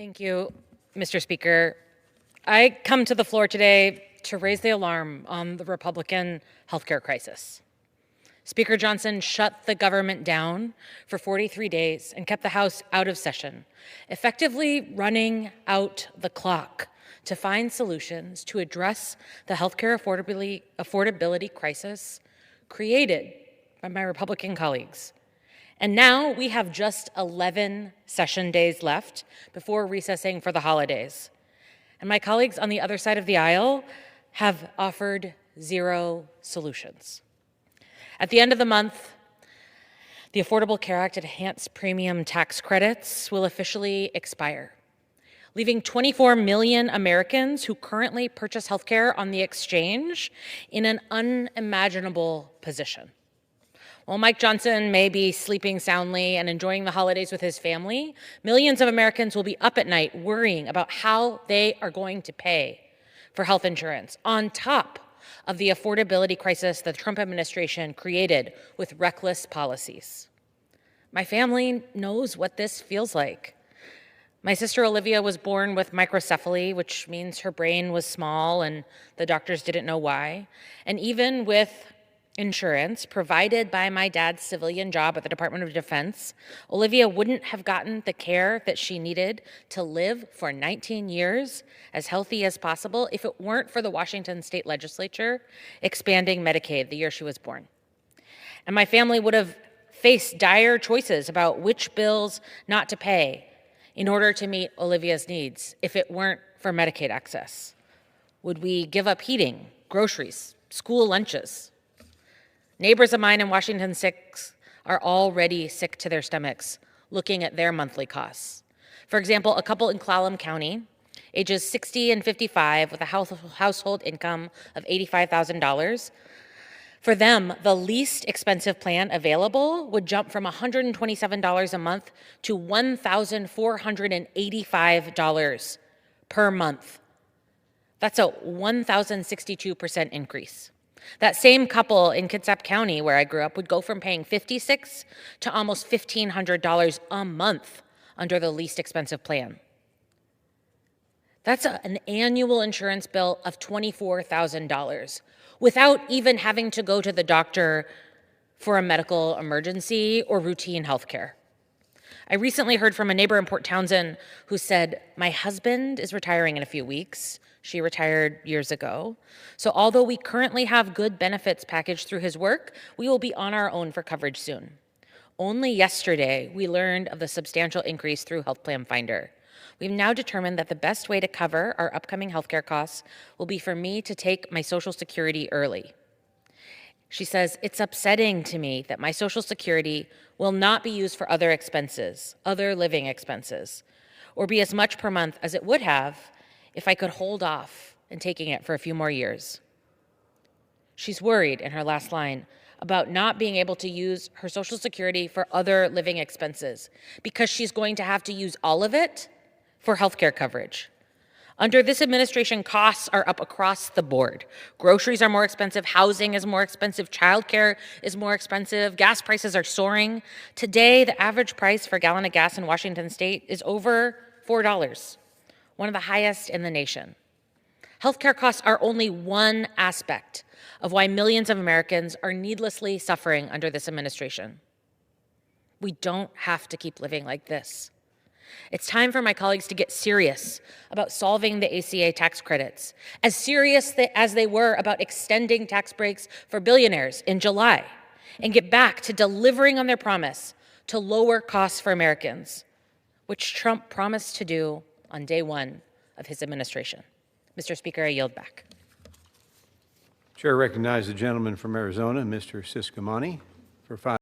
Thank you, Mr. Speaker. I come to the floor today to raise the alarm on the Republican healthcare crisis. Speaker Johnson shut the government down for 43 days and kept the House out of session, effectively running out the clock to find solutions to address the healthcare affordability crisis created by my Republican colleagues. And now we have just 11 session days left before recessing for the holidays. And my colleagues on the other side of the aisle have offered zero solutions. At the end of the month, the Affordable Care Act enhanced premium tax credits will officially expire, leaving 24 million Americans who currently purchase healthcare on the exchange in an unimaginable position. While Mike Johnson may be sleeping soundly and enjoying the holidays with his family, millions of Americans will be up at night worrying about how they are going to pay for health insurance on top of the affordability crisis the Trump administration created with reckless policies. My family knows what this feels like. My sister Olivia was born with microcephaly, which means her brain was small and the doctors didn't know why. And even with insurance provided by my dad's civilian job at the Department of Defense, Olivia wouldn't have gotten the care that she needed to live for 19 years as healthy as possible if it weren't for the Washington State Legislature expanding Medicaid the year she was born. And my family would have faced dire choices about which bills not to pay in order to meet Olivia's needs if it weren't for Medicaid access. Would we give up heating, groceries, school lunches? Neighbors of mine in Washington 6 are already sick to their stomachs looking at their monthly costs. For example, a couple in Clallam County, ages 60 and 55 with a household income of $85,000, for them, the least expensive plan available would jump from $127 a month to $1,485 per month. That's a 1,062% increase. That same couple in Kitsap County, where I grew up, would go from paying $56 to almost $1,500 a month under the least expensive plan. That's an annual insurance bill of $24,000 without even having to go to the doctor for a medical emergency or routine health care. I recently heard from a neighbor in Port Townsend who said, "My husband is retiring in a few weeks." She retired years ago. So although we currently have good benefits packaged through his work, we will be on our own for coverage soon. Only yesterday, we learned of the substantial increase through Health Plan Finder. We've now determined that the best way to cover our upcoming healthcare costs will be for me to take my Social Security early. She says, "It's upsetting to me that my Social Security will not be used for other expenses, other living expenses, or be as much per month as it would have if I could hold off and taking it for a few more years." She's worried in her last line about not being able to use her Social Security for other living expenses because she's going to have to use all of it for healthcare coverage. Under this administration, costs are up across the board. Groceries are more expensive, housing is more expensive, childcare is more expensive, gas prices are soaring. Today, the average price for a gallon of gas in Washington State is over $4. One of the highest in the nation. Healthcare costs are only one aspect of why millions of Americans are needlessly suffering under this administration. We don't have to keep living like this. It's time for my colleagues to get serious about solving the ACA tax credits, as serious as they were about extending tax breaks for billionaires in July, and get back to delivering on their promise to lower costs for Americans, which Trump promised to do on day one of his administration. Mr. Speaker, I yield back. Chair recognizes the gentleman from Arizona, Mr. Siscomani, for 5